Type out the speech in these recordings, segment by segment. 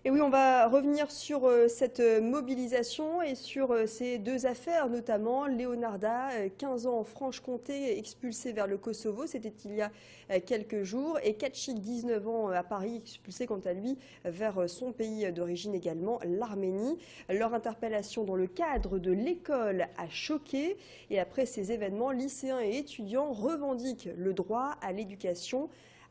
Et oui, on va revenir sur cette mobilisation et sur ces deux affaires, notamment Leonarda, 15 ans en Franche-Comté, expulsé vers le Kosovo, c'était il y a quelques jours, et Kachik, 19 ans à Paris, expulsé quant à lui vers son pays d'origine également, l'Arménie. Leur interpellation dans le cadre de l'école a choqué, et après ces événements, lycéens et étudiants revendiquent le droit à l'éducation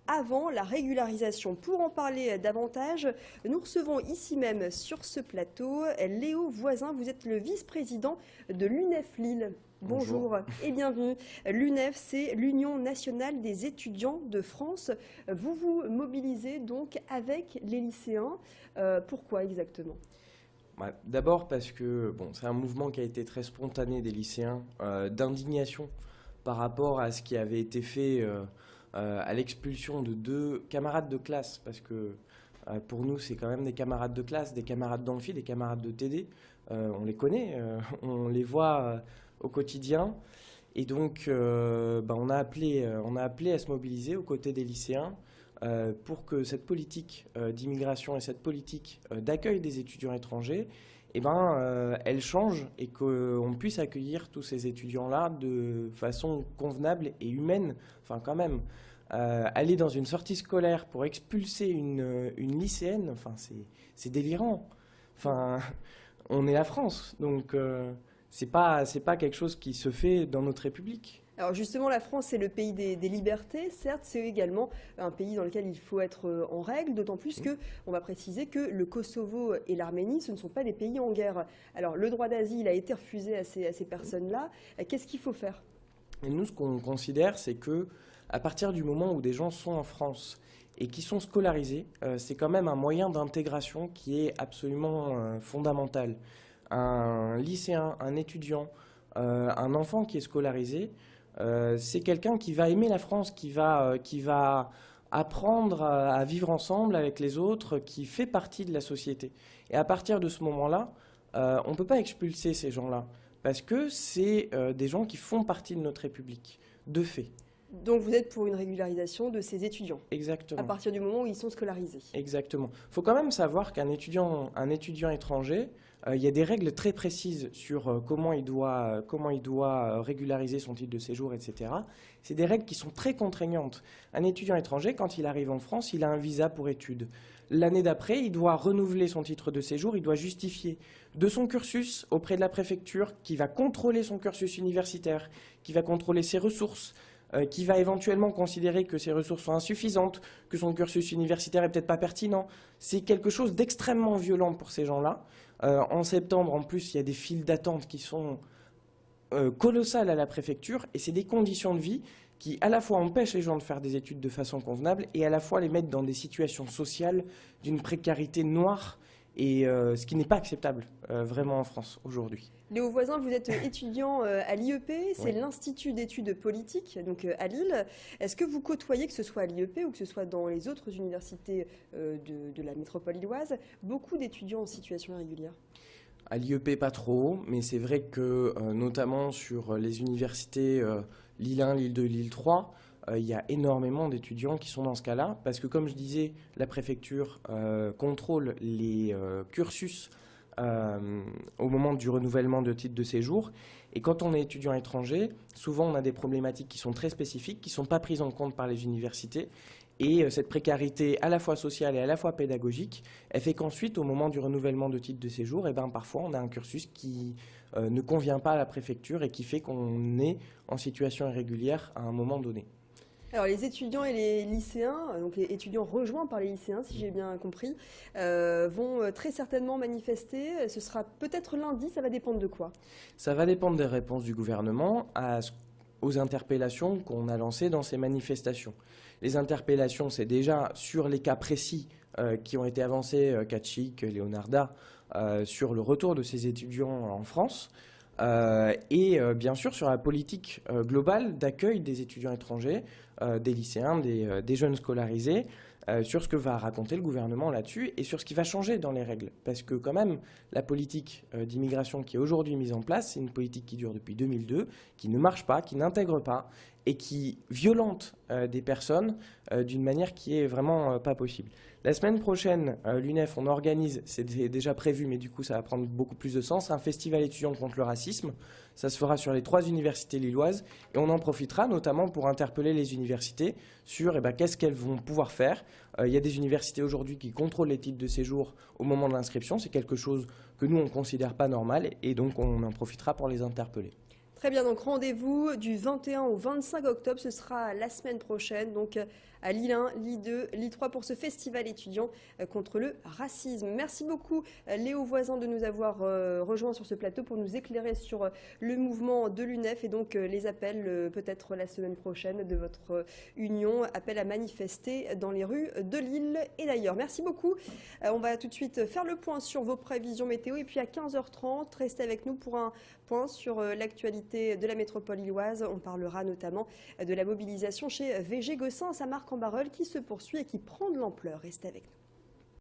avant la régularisation. Pour en parler davantage, nous recevons ici même sur ce plateau Léo Voisin. Vous êtes le vice-président de l'UNEF Lille. Bonjour. Bonjour et bienvenue. L'UNEF, c'est l'Union nationale des étudiants de France. Vous vous mobilisez donc avec les lycéens. Pourquoi exactement? D'abord parce que c'est un mouvement qui a été très spontané des lycéens, d'indignation par rapport à ce qui avait été fait à l'expulsion de deux camarades de classe, parce que pour nous c'est quand même des camarades de classe, des camarades d'amphi, des camarades de TD, on les connaît, on les voit au quotidien, et donc on a appelé à se mobiliser aux côtés des lycéens pour que cette politique d'immigration et cette politique d'accueil des étudiants étrangers, elle change et qu'on puisse accueillir tous ces étudiants-là de façon convenable et humaine. Enfin, quand même, aller dans une sortie scolaire pour expulser une lycéenne, enfin, c'est délirant. Enfin, on est la France, donc c'est pas quelque chose qui se fait dans notre République. Alors justement, la France, c'est le pays des libertés. Certes, c'est également un pays dans lequel il faut être en règle, d'autant plus que, on va préciser que le Kosovo et l'Arménie, ce ne sont pas des pays en guerre. Alors le droit d'asile a été refusé à ces personnes-là. Qu'est-ce qu'il faut faire? Et nous, ce qu'on considère, c'est que à partir du moment où des gens sont en France et qui sont scolarisés, c'est quand même un moyen d'intégration qui est absolument fondamental. Un lycéen, un étudiant, un enfant qui est scolarisé, c'est quelqu'un qui va aimer la France, qui va apprendre à vivre ensemble avec les autres, qui fait partie de la société. Et à partir de ce moment-là, on ne peut pas expulser ces gens-là, parce que c'est des gens qui font partie de notre République, de fait. Donc vous êtes pour une régularisation de ces étudiants, à Exactement. partir du moment où ils sont scolarisés. Exactement. Il faut quand même savoir qu'un étudiant, un étudiant étranger, il y a des règles très précises sur comment il doit régulariser son titre de séjour, etc. C'est des règles qui sont très contraignantes. Un étudiant étranger, quand il arrive en France, il a un visa pour études. L'année d'après, il doit renouveler son titre de séjour, il doit justifier de son cursus auprès de la préfecture qui va contrôler son cursus universitaire, qui va contrôler ses ressources, qui va éventuellement considérer que ses ressources sont insuffisantes, que son cursus universitaire est peut-être pas pertinent. C'est quelque chose d'extrêmement violent pour ces gens-là. En septembre, en plus, il y a des files d'attente qui sont colossales à la préfecture, et c'est des conditions de vie qui à la fois empêchent les gens de faire des études de façon convenable et à la fois les mettent dans des situations sociales d'une précarité noire, et ce qui n'est pas acceptable vraiment en France aujourd'hui. Léo Voisin, vous êtes étudiant à l'IEP, c'est Oui. l'Institut d'études politiques, donc à Lille. Est-ce que vous côtoyez, que ce soit à l'IEP ou que ce soit dans les autres universités de la métropole lilloise, beaucoup d'étudiants en situation irrégulière? À l'IEP, pas trop, mais c'est vrai que notamment sur les universités Lille 1, Lille 2, Lille 3, il y a énormément d'étudiants qui sont dans ce cas-là, parce que comme je disais, la préfecture contrôle les cursus au moment du renouvellement de titre de séjour. Et quand on est étudiant étranger, souvent on a des problématiques qui sont très spécifiques, qui ne sont pas prises en compte par les universités. Et cette précarité à la fois sociale et à la fois pédagogique, elle fait qu'ensuite, au moment du renouvellement de titre de séjour, parfois on a un cursus qui ne convient pas à la préfecture et qui fait qu'on est en situation irrégulière à un moment donné. Alors les étudiants et les lycéens, donc les étudiants rejoints par les lycéens, si j'ai bien compris, vont très certainement manifester. Ce sera peut-être lundi, ça va dépendre de quoi? Ça va dépendre des réponses du gouvernement aux interpellations qu'on a lancées dans ces manifestations. Les interpellations, c'est déjà sur les cas précis qui ont été avancés, Kachik, Leonarda, sur le retour de ces étudiants en France. Bien sûr sur la politique globale d'accueil des étudiants étrangers, des lycéens, des jeunes scolarisés, sur ce que va raconter le gouvernement là-dessus et sur ce qui va changer dans les règles. Parce que quand même, la politique d'immigration qui est aujourd'hui mise en place, c'est une politique qui dure depuis 2002, qui ne marche pas, qui n'intègre pas et qui violente des personnes d'une manière qui est vraiment pas possible. La semaine prochaine, l'UNEF, on organise, c'est déjà prévu, mais du coup ça va prendre beaucoup plus de sens, un festival étudiant contre le racisme. Ça se fera sur les 3 universités lilloises et on en profitera notamment pour interpeller les universités sur qu'est-ce qu'elles vont pouvoir faire. Il y a des universités aujourd'hui qui contrôlent les titres de séjour au moment de l'inscription. C'est quelque chose que nous, on ne considère pas normal et donc on en profitera pour les interpeller. Très bien, donc rendez-vous du 21 au 25 octobre, ce sera la semaine prochaine, donc à Lille 1, Lille 2, Lille 3 pour ce festival étudiant contre le racisme. Merci beaucoup Léo Voisin de nous avoir rejoints sur ce plateau pour nous éclairer sur le mouvement de l'UNEF et donc les appels peut-être la semaine prochaine de votre union, appel à manifester dans les rues de Lille et d'ailleurs. Merci beaucoup. On va tout de suite faire le point sur vos prévisions météo et puis à 15h30, restez avec nous pour un point sur l'actualité de la métropole lilloise. On parlera notamment de la mobilisation chez VG Gossin à Saint-Marc-en-Barœul qui se poursuit et qui prend de l'ampleur. Restez avec nous.